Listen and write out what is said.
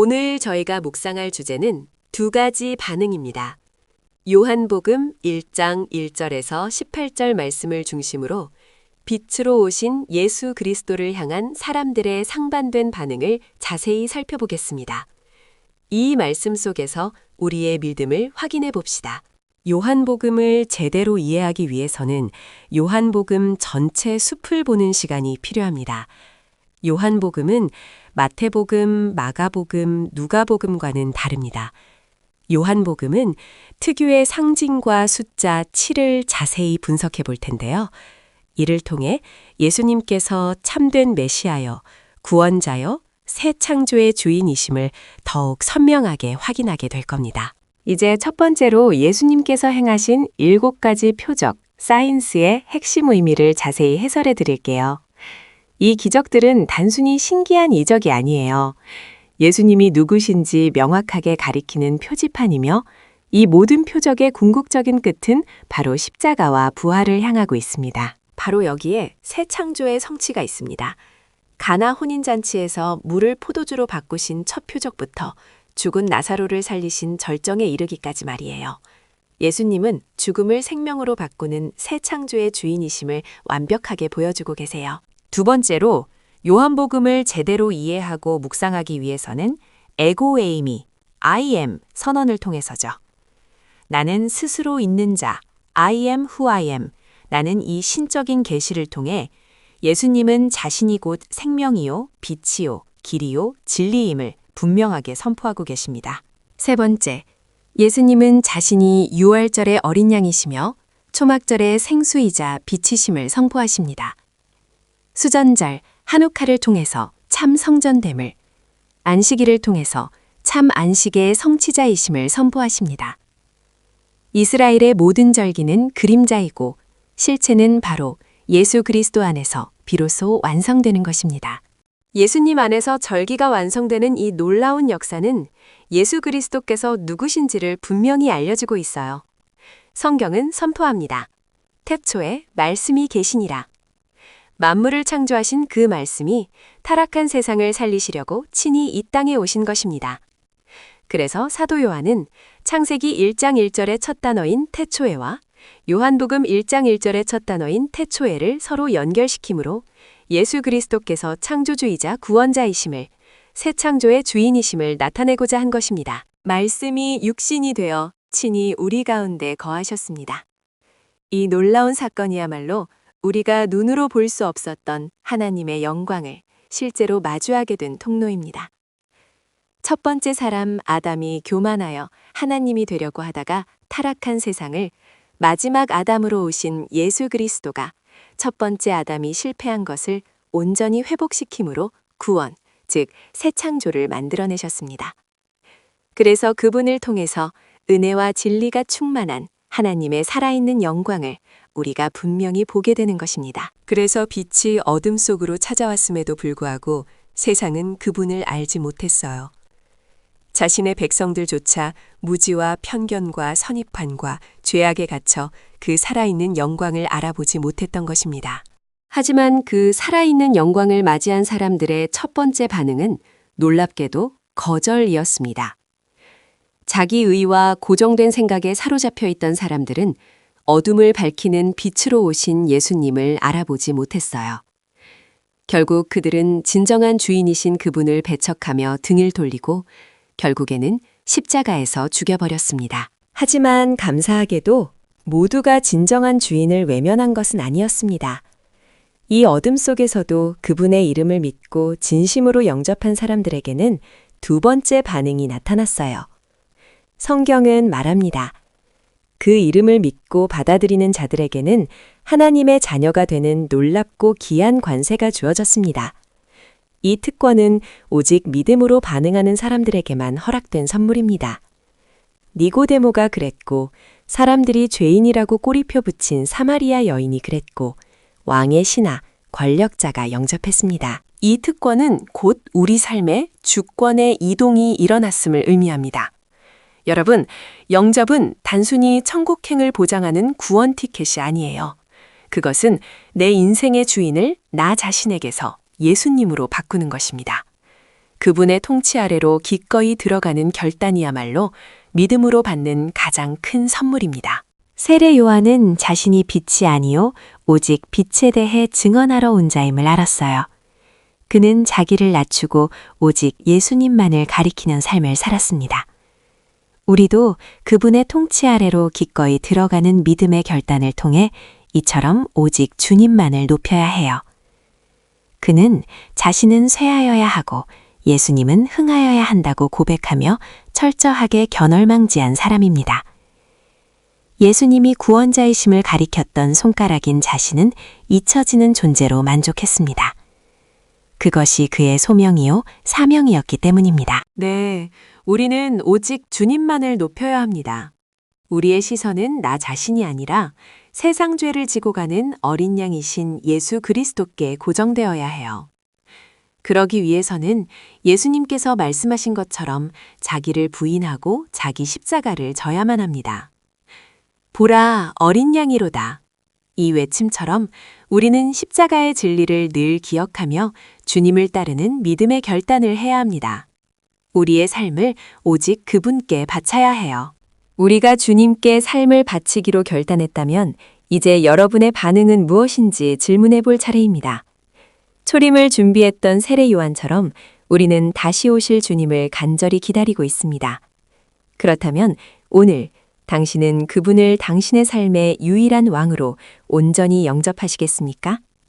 오늘 저희가 묵상할 주제는 두 가지 반응입니다. 요한복음 1장 1절에서 18절 말씀을 중심으로 빛으로 오신 예수 그리스도를 향한 사람들의 상반된 반응을 자세히 살펴보겠습니다. 이 말씀 속에서 우리의 믿음을 확인해 봅시다. 요한복음을 제대로 이해하기 위해서는 요한복음 전체 숲을 보는 시간이 필요합니다. 요한복음은 마태복음, 마가복음, 누가복음과는 다릅니다. 요한복음은 특유의 상징과 숫자 7을 자세히 분석해 볼 텐데요. 이를 통해 예수님께서 참된 메시아여, 구원자여, 새 창조의 주인이심을 더욱 선명하게 확인하게 될 겁니다. 이제 첫 번째로 예수님께서 행하신 7가지 표적, 사인스의 핵심 의미를 자세히 해설해 드릴게요. 이 기적들은 단순히 신기한 이적이 아니에요. 예수님이 누구신지 명확하게 가리키는 표지판이며 이 모든 표적의 궁극적인 끝은 바로 십자가와 부활을 향하고 있습니다. 바로 여기에 새 창조의 성취가 있습니다. 가나 혼인잔치에서 물을 포도주로 바꾸신 첫 표적부터 죽은 나사로를 살리신 절정에 이르기까지 말이에요. 예수님은 죽음을 생명으로 바꾸는 새 창조의 주인이심을 완벽하게 보여주고 계세요. 두 번째로 요한복음을 제대로 이해하고 묵상하기 위해서는 에고에이미, I am 선언을 통해서죠. 나는 스스로 있는 자, I am who I am. 나는 이 신적인 계시를 통해 예수님은 자신이 곧 생명이요, 빛이요, 길이요, 진리임을 분명하게 선포하고 계십니다. 세 번째, 예수님은 자신이 유월절의 어린 양이시며 초막절의 생수이자 빛이심을 선포하십니다. 수전절, 한우카를 통해서 참 성전됨을, 안식일을 통해서 참 안식의 성취자이심을 선포하십니다. 이스라엘의 모든 절기는 그림자이고 실체는 바로 예수 그리스도 안에서 비로소 완성되는 것입니다. 예수님 안에서 절기가 완성되는 이 놀라운 역사는 예수 그리스도께서 누구신지를 분명히 알려주고 있어요. 성경은 선포합니다. 태초에 말씀이 계시니라. 만물을 창조하신 그 말씀이 타락한 세상을 살리시려고 친히 이 땅에 오신 것입니다. 그래서 사도 요한은 창세기 1장 1절의 첫 단어인 태초에와 요한복음 1장 1절의 첫 단어인 태초에를 서로 연결시키므로 예수 그리스도께서 창조주이자 구원자이심을, 새 창조의 주인이심을 나타내고자 한 것입니다. 말씀이 육신이 되어 친히 우리 가운데 거하셨습니다. 이 놀라운 사건이야말로 우리가 눈으로 볼 수 없었던 하나님의 영광을 실제로 마주하게 된 통로입니다. 첫 번째 사람 아담이 교만하여 하나님이 되려고 하다가 타락한 세상을 마지막 아담으로 오신 예수 그리스도가 첫 번째 아담이 실패한 것을 온전히 회복시킴으로 구원, 즉 새 창조를 만들어내셨습니다. 그래서 그분을 통해서 은혜와 진리가 충만한 하나님의 살아있는 영광을 우리가 분명히 보게 되는 것입니다. 그래서 빛이 어둠 속으로 찾아왔음에도 불구하고 세상은 그분을 알지 못했어요. 자신의 백성들조차 무지와 편견과 선입관과 죄악에 갇혀 그 살아있는 영광을 알아보지 못했던 것입니다. 하지만 그 살아있는 영광을 맞이한 사람들의 첫 번째 반응은 놀랍게도 거절이었습니다. 자기 의와 고정된 생각에 사로잡혀 있던 사람들은 어둠을 밝히는 빛으로 오신 예수님을 알아보지 못했어요. 결국 그들은 진정한 주인이신 그분을 배척하며 등을 돌리고 결국에는 십자가에서 죽여버렸습니다. 하지만 감사하게도 모두가 진정한 주인을 외면한 것은 아니었습니다. 이 어둠 속에서도 그분의 이름을 믿고 진심으로 영접한 사람들에게는 두 번째 반응이 나타났어요. 성경은 말합니다. 그 이름을 믿고 받아들이는 자들에게는 하나님의 자녀가 되는 놀랍고 귀한 관세가 주어졌습니다. 이 특권은 오직 믿음으로 반응하는 사람들에게만 허락된 선물입니다. 니고데모가 그랬고 사람들이 죄인이라고 꼬리표 붙인 사마리아 여인이 그랬고 왕의 신하, 권력자가 영접했습니다. 이 특권은 곧 우리 삶에 주권의 이동이 일어났음을 의미합니다. 여러분, 영접은 단순히 천국행을 보장하는 구원 티켓이 아니에요. 그것은 내 인생의 주인을 나 자신에게서 예수님으로 바꾸는 것입니다. 그분의 통치 아래로 기꺼이 들어가는 결단이야말로 믿음으로 받는 가장 큰 선물입니다. 세례 요한은 자신이 빛이 아니요 오직 빛에 대해 증언하러 온 자임을 알았어요. 그는 자기를 낮추고 오직 예수님만을 가리키는 삶을 살았습니다. 우리도 그분의 통치 아래로 기꺼이 들어가는 믿음의 결단을 통해 이처럼 오직 주님만을 높여야 해요. 그는 자신은 쇠하여야 하고 예수님은 흥하여야 한다고 고백하며 철저하게 견얼망지한 사람입니다. 예수님이 구원자이심을 가리켰던 손가락인 자신은 잊혀지는 존재로 만족했습니다. 그것이 그의 소명이요 사명이었기 때문입니다. 네, 우리는 오직 주님만을 높여야 합니다. 우리의 시선은 나 자신이 아니라 세상 죄를 지고 가는 어린 양이신 예수 그리스도께 고정되어야 해요. 그러기 위해서는 예수님께서 말씀하신 것처럼 자기를 부인하고 자기 십자가를 져야만 합니다. 보라, 어린 양이로다. 이 외침처럼 우리는 십자가의 진리를 늘 기억하며 주님을 따르는 믿음의 결단을 해야 합니다. 우리의 삶을 오직 그분께 바쳐야 해요. 우리가 주님께 삶을 바치기로 결단했다면 이제 여러분의 반응은 무엇인지 질문해 볼 차례입니다. 초림을 준비했던 세례 요한처럼 우리는 다시 오실 주님을 간절히 기다리고 있습니다. 그렇다면 오늘 당신은 그분을 당신의 삶의 유일한 왕으로 온전히 영접하시겠습니까?